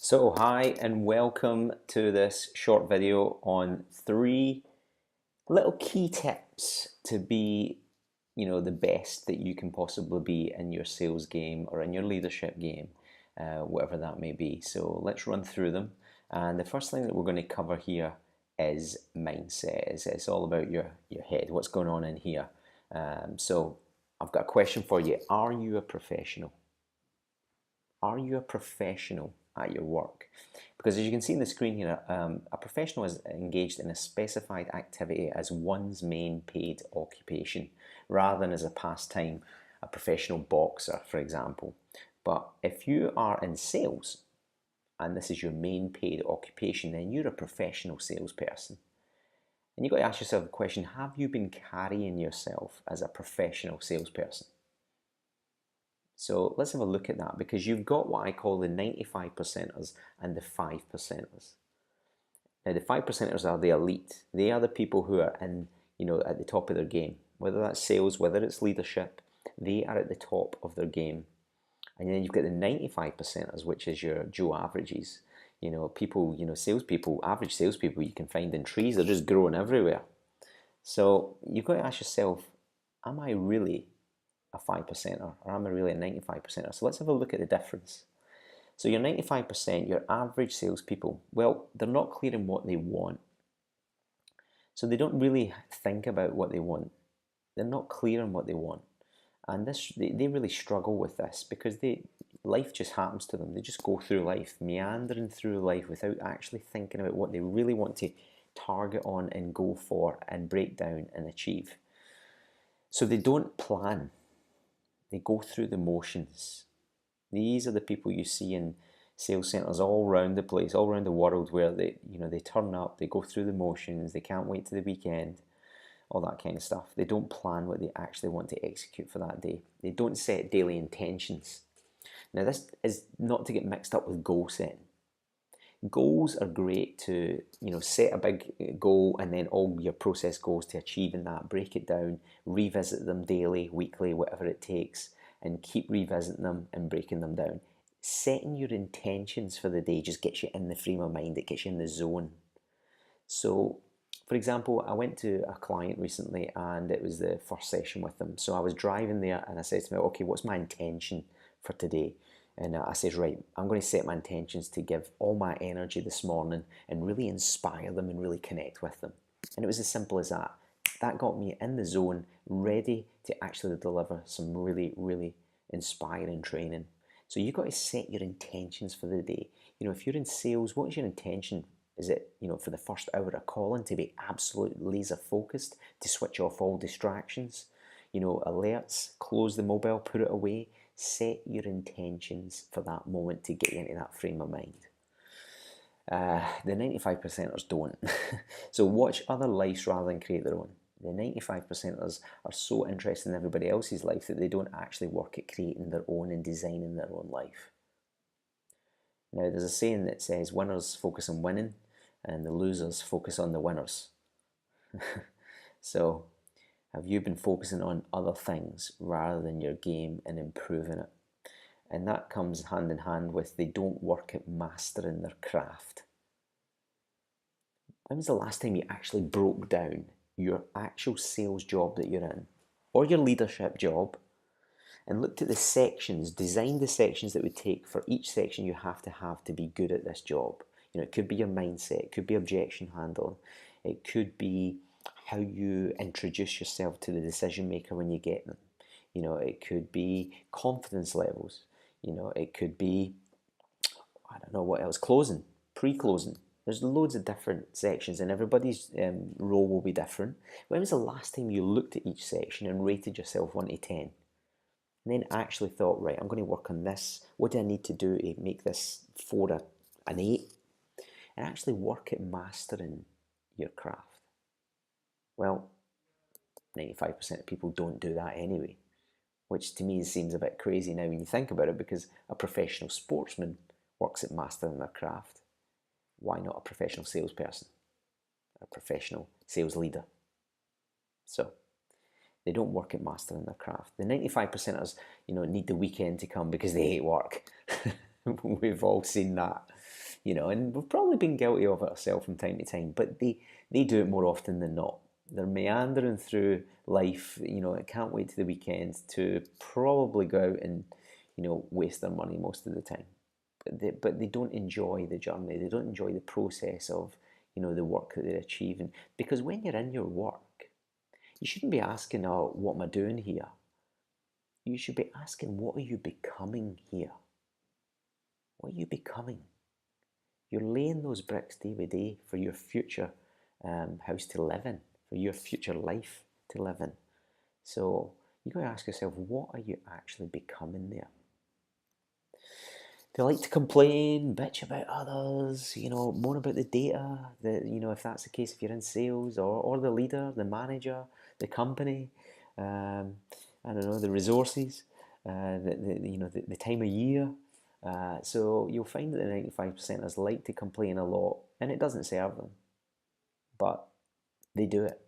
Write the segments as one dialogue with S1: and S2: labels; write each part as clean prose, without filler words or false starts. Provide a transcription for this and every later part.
S1: So hi and welcome to this short video on 3 little key tips to be, the best that you can possibly be in your sales game or in your leadership game, whatever that may be. So let's run through them. And the first thing that we're going to cover here is mindset. It's all about your head, what's going on in here. So I've got a question for you. Are you a professional? Are you a professional at your work? Because as you can see in the screen here, a professional is engaged in a specified activity as one's main paid occupation, rather than as a pastime, a professional boxer, for example. But if you are in sales, and this is your main paid occupation, then you're a professional salesperson. And you've got to ask yourself the question, have you been carrying yourself as a professional salesperson? So let's have a look at that, because you've got what I call the 95 percenters and the 5 percenters. Now the 5 percenters are the elite. They are the people who are at the top of their game. Whether that's sales, whether it's leadership, they are at the top of their game. And then you've got the 95 percenters, which is your Joe averages. People, salespeople, average salespeople you can find in trees. They're just growing everywhere. So you've got to ask yourself, am I really a 5 percenter, or am I really a 95 percenter? So let's have a look at the difference. So your 95%, your average salespeople, well, they're not clear in what they want. So they don't really think about what they want. They're not clear on what they want. And they really struggle with this, because life just happens to them. They just go through life, meandering through life without actually thinking about what they really want to target on and go for and break down and achieve. So they don't plan. They go through the motions. These are the people you see in sales centers all around the place, all around the world, where they turn up, they go through the motions, they can't wait to the weekend, all that kind of stuff. They don't plan what they actually want to execute for that day. They don't set daily intentions. Now, this is not to get mixed up with goal setting. Goals are great to set a big goal, and then all your process goals to achieving that, break it down, revisit them daily, weekly, whatever it takes, and keep revisiting them and breaking them down. Setting your intentions for the day just gets you in the frame of mind. It gets you in the zone. So for example, I went to a client recently and it was the first session with them. So I was driving there and I said to me, okay, what's my intention for today? And I said, right, I'm going to set my intentions to give all my energy this morning and really inspire them and really connect with them. And it was as simple as that. That got me in the zone, ready to actually deliver some really, really inspiring training. So you've got to set your intentions for the day. If you're in sales, what is your intention? Is it, for the first hour of calling to be absolutely laser focused, to switch off all distractions? Alerts, close the mobile, put it away. Set your intentions for that moment to get you into that frame of mind. The 95 percenters don't. So watch other lives rather than create their own. The 95 percenters are so interested in everybody else's life that they don't actually work at creating their own and designing their own life. Now, there's a saying that says winners focus on winning and the losers focus on the winners. So have you been focusing on other things rather than your game and improving it? And that comes hand in hand with they don't work at mastering their craft. When was the last time you actually broke down your actual sales job that you're in, or your leadership job, and looked at the sections, designed the sections that would take for each section you have to be good at this job? It could be your mindset, it could be objection handling, it could be how you introduce yourself to the decision maker when you get them. It could be confidence levels. It could be, I don't know what else, closing, pre-closing. There's loads of different sections, and everybody's role will be different. When was the last time you looked at each section and rated yourself 1 to 10? And then actually thought, right, I'm going to work on this. What do I need to do to make this 4 an 8? And actually work at mastering your craft. Well, 95% of people don't do that anyway, which to me seems a bit crazy now when you think about it, because a professional sportsman works at mastering their craft. Why not a professional salesperson? A professional sales leader? So they don't work at mastering their craft. The 95 percenters, need the weekend to come because they hate work. We've all seen that. and we've probably been guilty of it ourselves from time to time, but they do it more often than not. They're meandering through life, I can't wait to the weekend to probably go out and, waste their money most of the time. But they don't enjoy the journey. They don't enjoy the process of, the work that they're achieving. Because when you're in your work, you shouldn't be asking, oh, what am I doing here? You should be asking, what are you becoming here? What are you becoming? You're laying those bricks day by day for your future house to live in, for your future life to live in. So you've got to ask yourself, what are you actually becoming there? They like to complain, bitch about others, more about the data, if that's the case, if you're in sales, or the leader, the manager, the company, I don't know, the resources, the time of year. So you'll find that the 95%ers like to complain a lot, and it doesn't serve them. But they do it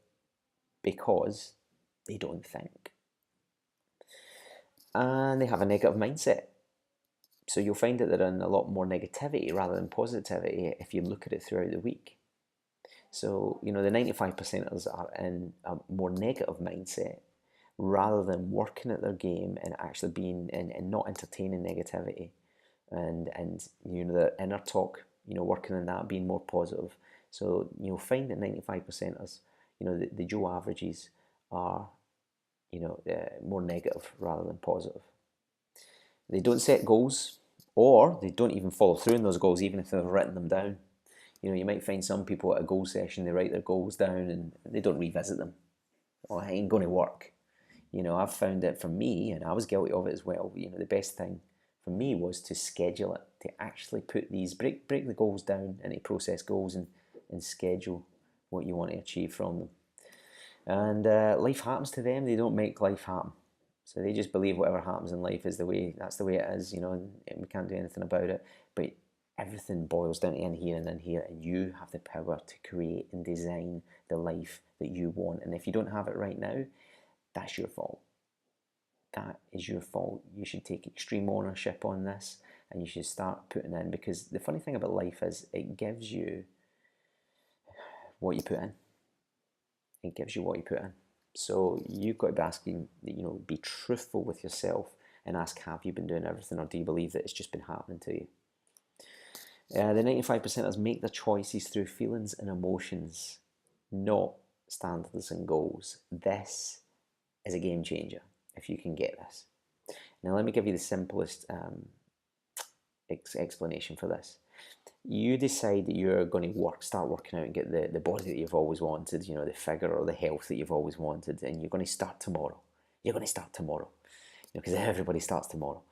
S1: because they don't think. And they have a negative mindset. So you'll find that they're in a lot more negativity rather than positivity if you look at it throughout the week. So, the 95%ers are in a more negative mindset rather than working at their game and actually being and not entertaining negativity and their inner talk, working on that, being more positive. So you'll find that 95%ers, the Joe averages are, more negative rather than positive. They don't set goals, or they don't even follow through on those goals, even if they've written them down. You might find some people at a goal session, they write their goals down and they don't revisit them. Oh, it ain't going to work. I've found that for me, and I was guilty of it as well, the best thing for me was to schedule it, to actually put these, break the goals down into process goals and schedule what you want to achieve from them. And life happens to them, they don't make life happen. So they just believe whatever happens in life is that's the way it is, and we can't do anything about it. But everything boils down to in here and in here, and you have the power to create and design the life that you want. And if you don't have it right now, that's your fault. That is your fault. You should take extreme ownership on this, and you should start putting in, because the funny thing about life is it gives you what you put in. It gives you what you put in. So you've got to be asking, be truthful with yourself and ask, have you been doing everything, or do you believe that it's just been happening to you? The 95%ers make their choices through feelings and emotions, not standards and goals. This is a game changer if you can get this. Now let me give you the simplest explanation for this. You decide that you're going to start working out and get the body that you've always wanted, the figure or the health that you've always wanted, and you're going to start tomorrow. You're going to start tomorrow, because everybody starts tomorrow.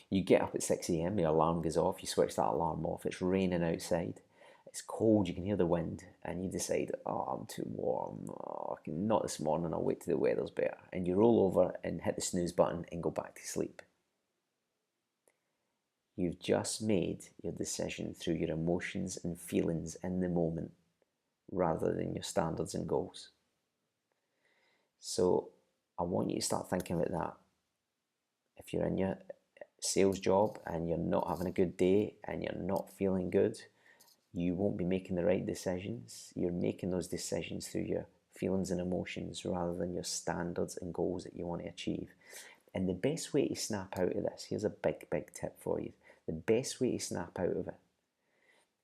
S1: You get up at 6 a.m, your alarm goes off, you switch that alarm off, it's raining outside, it's cold, you can hear the wind, and you decide, oh, I'm too warm, not this morning, I'll wait till the weather's better. And you roll over and hit the snooze button and go back to sleep. You've just made your decision through your emotions and feelings in the moment rather than your standards and goals. So I want you to start thinking about that. If you're in your sales job and you're not having a good day and you're not feeling good, you won't be making the right decisions. You're making those decisions through your feelings and emotions rather than your standards and goals that you want to achieve. And the best way to snap out of this, here's a big tip for you. The best way to snap out of it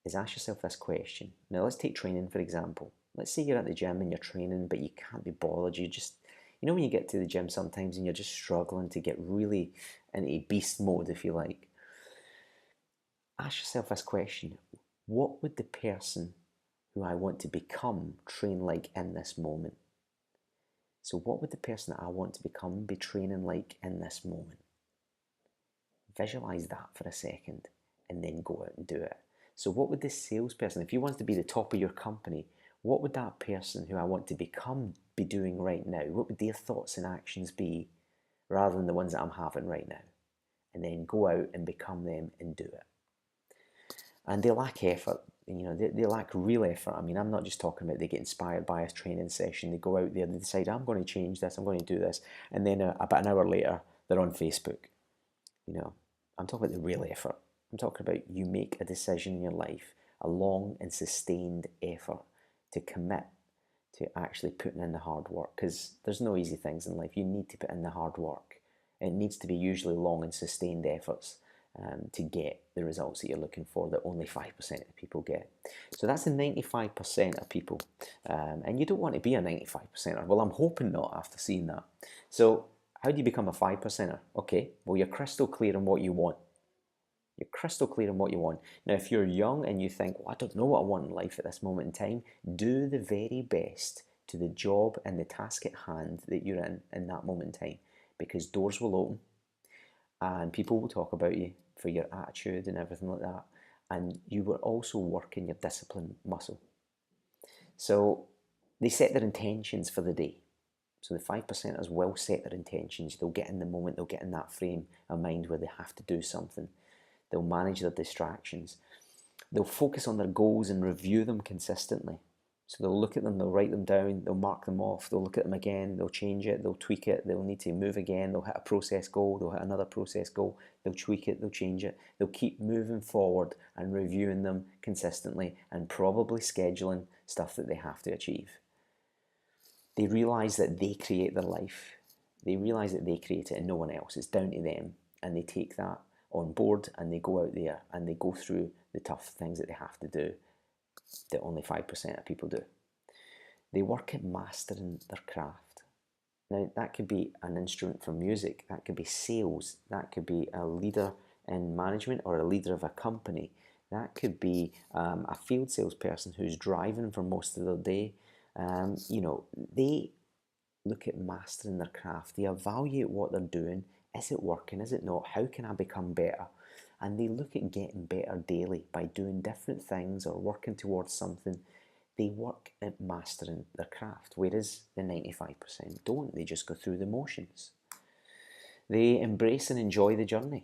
S1: is ask yourself this question. Now let's take training for example. Let's say you're at the gym and you're training, but you can't be bothered. You just, when you get to the gym sometimes and you're just struggling to get really into beast mode, if you like. Ask yourself this question. What would the person who I want to become train like in this moment? So what would the person that I want to become be training like in this moment? Visualize that for a second and then go out and do it. So what would this salesperson, if you wanted to be the top of your company, what would that person who I want to become be doing right now? What would their thoughts and actions be rather than the ones that I'm having right now? And then go out and become them and do it. And they lack effort, they lack real effort. I mean, I'm not just talking about they get inspired by a training session, they go out there, they decide, I'm going to change this, I'm going to do this, and then about an hour later, they're on Facebook. I'm talking about the real effort. I'm talking about you make a decision in your life, a long and sustained effort to commit to actually putting in the hard work, because there's no easy things in life. You need to put in the hard work. It needs to be usually long and sustained efforts to get the results that you're looking for, that only 5% of people get. So that's the 95% of people. And you don't want to be a 95%er. Well, I'm hoping not after seeing that. So how do you become a 5%er? Okay, well, you're crystal clear on what you want. You're crystal clear on what you want. Now, if you're young and you think, well, I don't know what I want in life at this moment in time, do the very best to the job and the task at hand that you're in that moment in time, because doors will open and people will talk about you for your attitude and everything like that. And you were also working your discipline muscle. So they set their intentions for the day. So the 5%ers will set their intentions. They'll get in the moment, they'll get in that frame of mind where they have to do something. They'll manage their distractions. They'll focus on their goals and review them consistently. So they'll look at them, they'll write them down, they'll mark them off, they'll look at them again, they'll change it, they'll tweak it, they'll need to move again, they'll hit a process goal, they'll hit another process goal, they'll tweak it, they'll change it. They'll keep moving forward and reviewing them consistently and probably scheduling stuff that they have to achieve. They realise that they create their life. They realise that they create it and no one else. It's down to them. And they take that on board and they go out there and they go through the tough things that they have to do that only 5% of people do. They work at mastering their craft. Now, that could be an instrument for music, that could be sales, that could be a leader in management or a leader of a company, that could be a field salesperson who's driving for most of their day. They look at mastering their craft. They evaluate what they're doing. Is it working? Is it not? How can I become better? And they look at getting better daily by doing different things or working towards something. They work at mastering their craft, whereas the 95% don't. They just go through the motions. They embrace and enjoy the journey.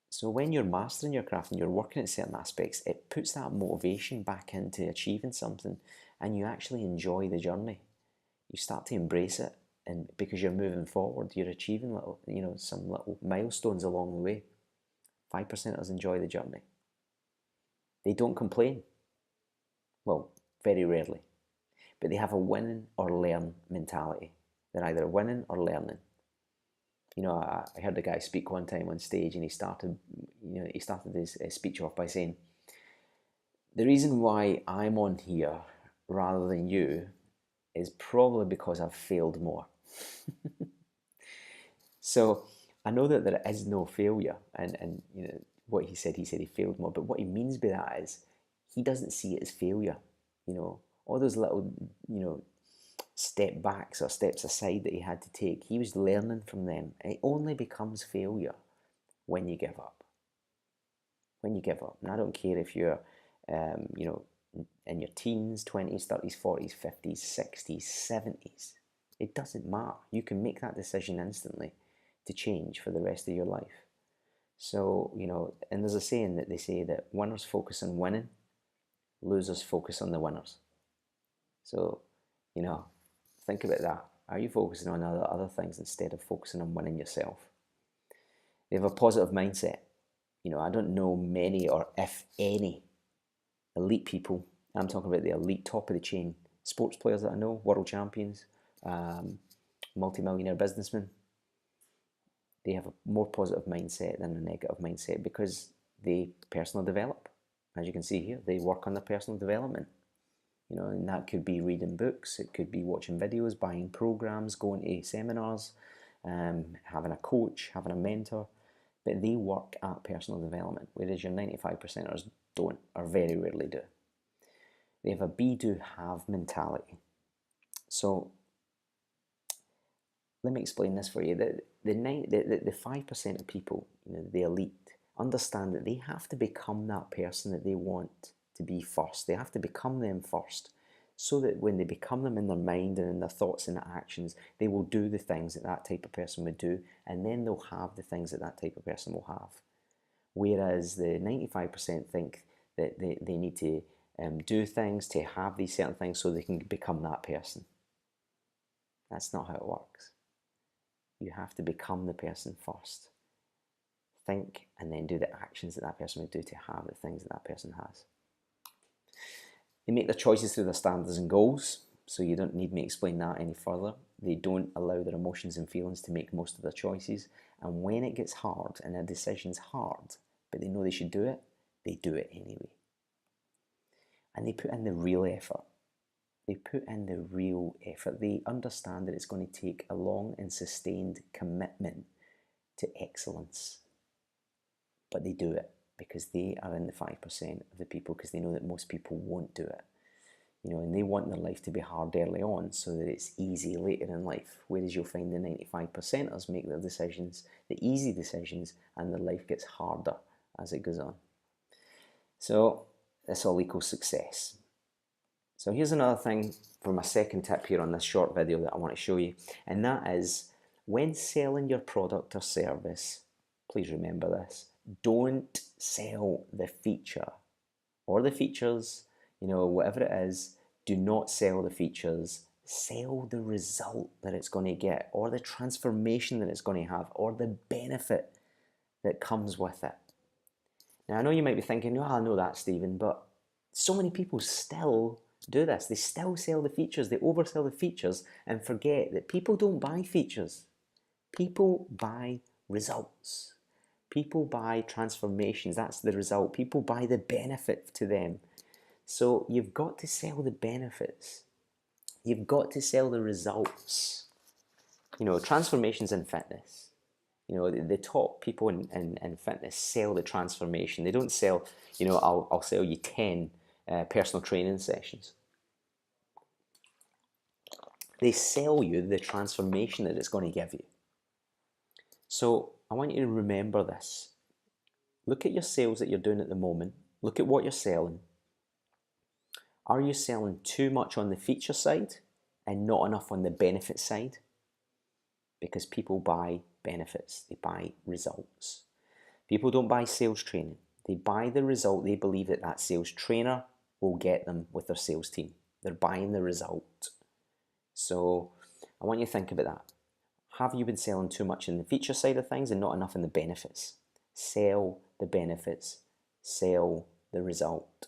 S1: So when you're mastering your craft and you're working at certain aspects, it puts that motivation back into achieving something, and you actually enjoy the journey. You start to embrace it, and because you're moving forward, you're achieving some little milestones along the way. 5%ers enjoy the journey. They don't complain. Well, very rarely. But they have a win or learn mentality. They're either winning or learning. I heard a guy speak one time on stage, and he started his speech off by saying, the reason why I'm on here rather than you is probably because I've failed more. So I know that there is no failure, and what he said he failed more, but what he means by that is he doesn't see it as failure. All those little step backs or steps aside that he had to take, he was learning from them. It only becomes failure when you give up. When you give up. And I don't care if you're in your teens, 20s, 30s, 40s, 50s, 60s, 70s. It doesn't matter. You can make that decision instantly to change for the rest of your life. So, and there's a saying that they say that winners focus on winning, losers focus on the winners. So, think about that. Are you focusing on other things instead of focusing on winning yourself? They have a positive mindset. I don't know many, or if any, elite people. I'm talking about the elite, top of the chain sports players that I know, world champions, multi-millionaire businessmen. They have a more positive mindset than a negative mindset because they personally develop. As you can see here, they work on their personal development. And that could be reading books, it could be watching videos, buying programs, going to seminars, having a coach, having a mentor. But they work at personal development, whereas your 95%ers don't, or very rarely do. They have a be, do, have mentality. So let me explain this for you. The 5% of people, the elite, understand that they have to become that person that they want to be first. They have to become them first, so that when they become them in their mind and in their thoughts and their actions, they will do the things that type of person would do, and then they'll have the things that type of person will have. Whereas the 95% think that they need to do things to have these certain things so they can become that person. That's not how it works. You have to become the person first. think, and then do the actions that that person would do to have the things that that person has. They make their choices through their standards and goals, so you don't need me explain that any further. They don't allow their emotions and feelings to make most of their choices, and when it gets hard and a decision's hard, but they know they should do it, they do it anyway. And they put in the real effort. They put in the real effort. They understand that it's going to take a long and sustained commitment to excellence, but they do it because they are in the 5% of the people, because they know that most people won't do it. And they want their life to be hard early on so that it's easy later in life. Whereas you'll find the 95%ers make their decisions, the easy decisions, and their life gets harder as it goes on. So this all equals success. So here's another thing for my second tip here on this short video that I want to show you, and that is when selling your product or service, please remember this, don't sell the feature or the features, whatever it is. Do not sell the features, sell the result that it's going to get, or the transformation that it's going to have, or the benefit that comes with it. Now I know you might be thinking, I know that, Stephen, but so many people still do this. They still sell the features, they oversell the features and forget that people don't buy features. People buy results. People buy transformations. That's the result. People buy the benefit to them. So you've got to sell the benefits. You've got to sell the results. Transformations in fitness. The top people in fitness sell the transformation. They don't sell, I'll sell you 10 personal training sessions. They sell you the transformation that it's going to give you. So I want you to remember this. Look at your sales that you're doing at the moment. Look at what you're selling. Are you selling too much on the feature side and not enough on the benefit side? Because people buy benefits, they buy results. People don't buy sales training. They buy the result they believe that sales trainer will get them with their sales team. They're buying the result. So I want you to think about that. Have you been selling too much in the feature side of things and not enough in the benefits? Sell the benefits, sell the result,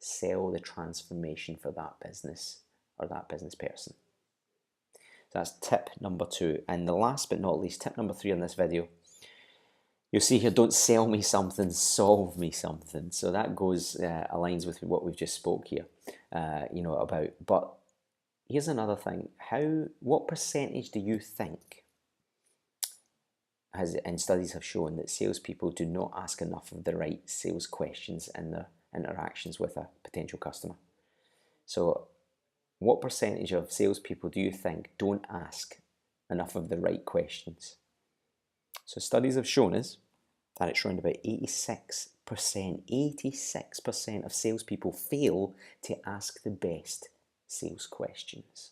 S1: sell the transformation for that business or that business person. So that's tip number 2. And the last but not least, tip number 3 on this video, you'll see here, don't sell me something, solve me something. So that aligns with what we've just spoke here, about. But here's another thing. What percentage do you think, and studies have shown that salespeople do not ask enough of the right sales questions in their interactions with a potential customer? So what percentage of salespeople do you think don't ask enough of the right questions? So studies have shown us that it's around about 86% of salespeople fail to ask the best sales questions.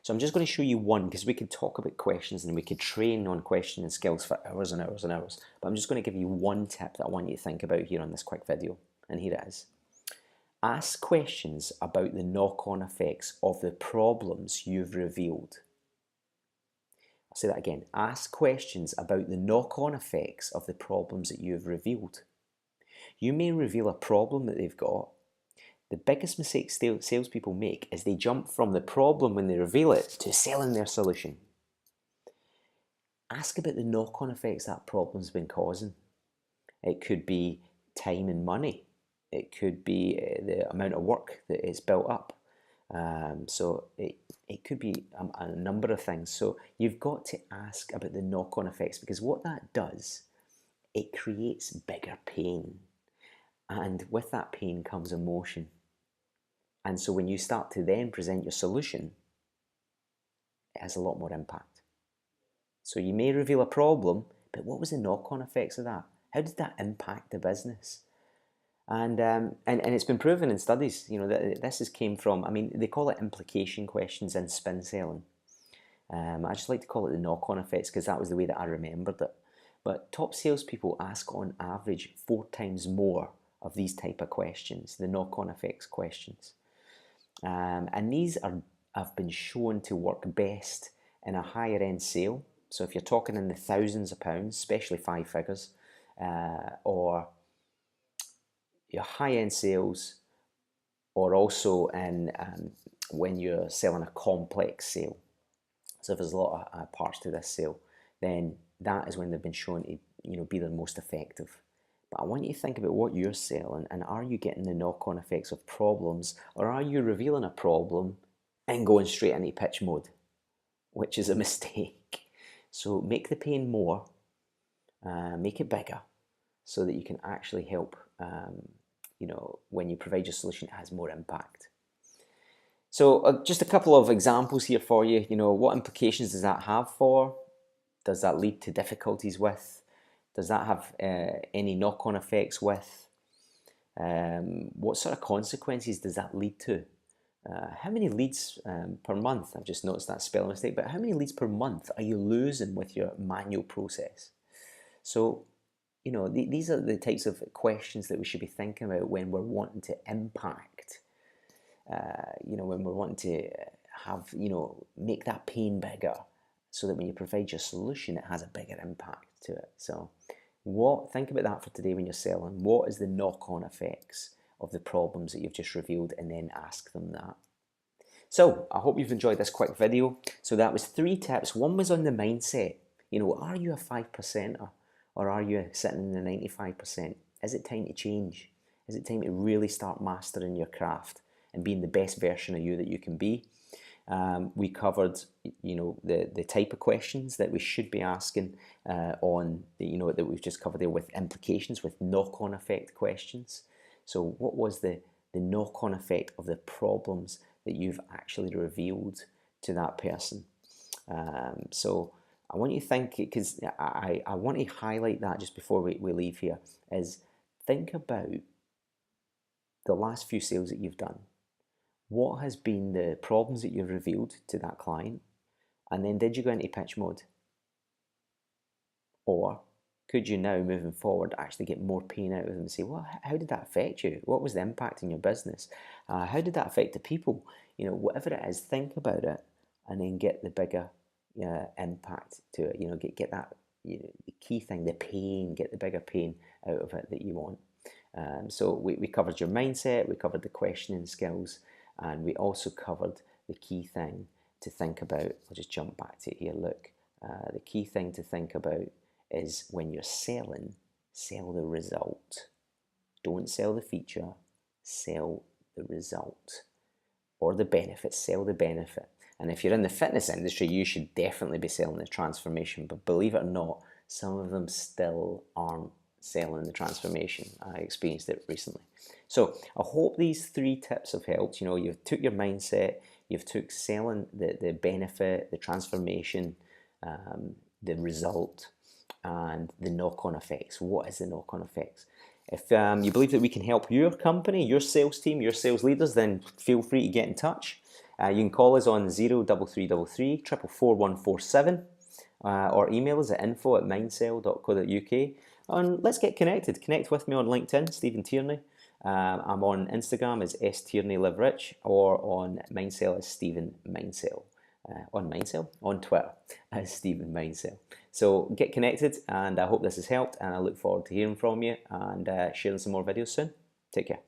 S1: So I'm just going to show you one, because we could talk about questions and we could train on questioning skills for hours and hours and hours. But I'm just going to give you one tip that I want you to think about here on this quick video. And here it is. Ask questions about the knock-on effects of the problems you've revealed. I'll say that again. Ask questions about the knock-on effects of the problems that you've revealed. You may reveal a problem that they've got. The biggest mistake salespeople make is they jump from the problem when they reveal it to selling their solution. Ask about the knock-on effects that problem's been causing. It could be time and money. It could be the amount of work that is built up. So it could be a number of things. So you've got to ask about the knock-on effects, because what that does, it creates bigger pain. And with that pain comes emotion. And so when you start to then present your solution, it has a lot more impact. So you may reveal a problem, but what was the knock-on effects of that? How did that impact the business? And it's been proven in studies, that this came from, they call it implication questions in spin selling. I just like to call it the knock-on effects, because that was the way that I remembered it. But top salespeople ask on average 4 times more of these type of questions, the knock-on effects questions. And these have been shown to work best in a higher end sale. So if you're talking in the thousands of pounds, especially 5 figures, or your high-end sales, or also in when you're selling a complex sale. So if there's a lot of parts to this sale, then that is when they've been shown to be the most effective. But I want you to think about what you're selling, and are you getting the knock-on effects of problems, or are you revealing a problem and going straight into pitch mode, which is a mistake. So make the pain more, make it bigger, so that you can actually help. When you provide your solution, it has more impact. So just a couple of examples here for you. What implications does that have for? Does that lead to difficulties with? Does that have any knock-on effects with? What sort of consequences does that lead to? How many leads per month? I've just noticed that spelling mistake, but how many leads per month are you losing with your manual process? So, these are the types of questions that we should be thinking about when we're wanting to impact. When we're wanting to have, make that pain bigger, so that when you provide your solution, it has a bigger impact to it. So think about that for today when you're selling. What is the knock-on effects of the problems that you've just revealed, and then ask them that. So I hope you've enjoyed this quick video. So that was 3 tips. One was on the mindset. Are you a 5%er, or are you sitting in the 95%? Is it time to change? Is it time to really start mastering your craft and being the best version of you that you can be? We covered, the type of questions that we should be asking that we've just covered there, with implications, with knock-on effect questions. So what was the knock-on effect of the problems that you've actually revealed to that person? So I want you to think, because I want to highlight that just before we leave here, is think about the last few sales that you've done. What has been the problems that you've revealed to that client? And then did you go into pitch mode? Or could you now, moving forward, actually get more pain out of them and say, well, how did that affect you? What was the impact in your business? How did that affect the people? Whatever it is, think about it, and then get the bigger impact to it. Get that the key thing, the pain, get the bigger pain out of it that you want. So we covered your mindset, we covered the questioning skills, and we also covered the key thing to think about. I'll just jump back to it here. Look, the key thing to think about is, when you're selling, sell the result. Don't sell the feature, sell the result. Or the benefit, sell the benefit. And if you're in the fitness industry, you should definitely be selling the transformation. But believe it or not, some of them still aren't selling the transformation. I experienced it recently. So I hope these 3 tips have helped. You've took your mindset, you've took selling the benefit, the transformation, the result, and the knock-on effects. What is the knock-on effects? If you believe that we can help your company, your sales team, your sales leaders, then feel free to get in touch. You can call us on 0333 444 147, or email us at info@mindcell.co.uk. And let's get connected. Connect with me on LinkedIn, Stephen Tierney. I'm on Instagram as stierneyliverich, or on Mindcell as Stephen Mindcell. On Twitter as Stephen Mindcell. So get connected, and I hope this has helped, and I look forward to hearing from you and sharing some more videos soon. Take care.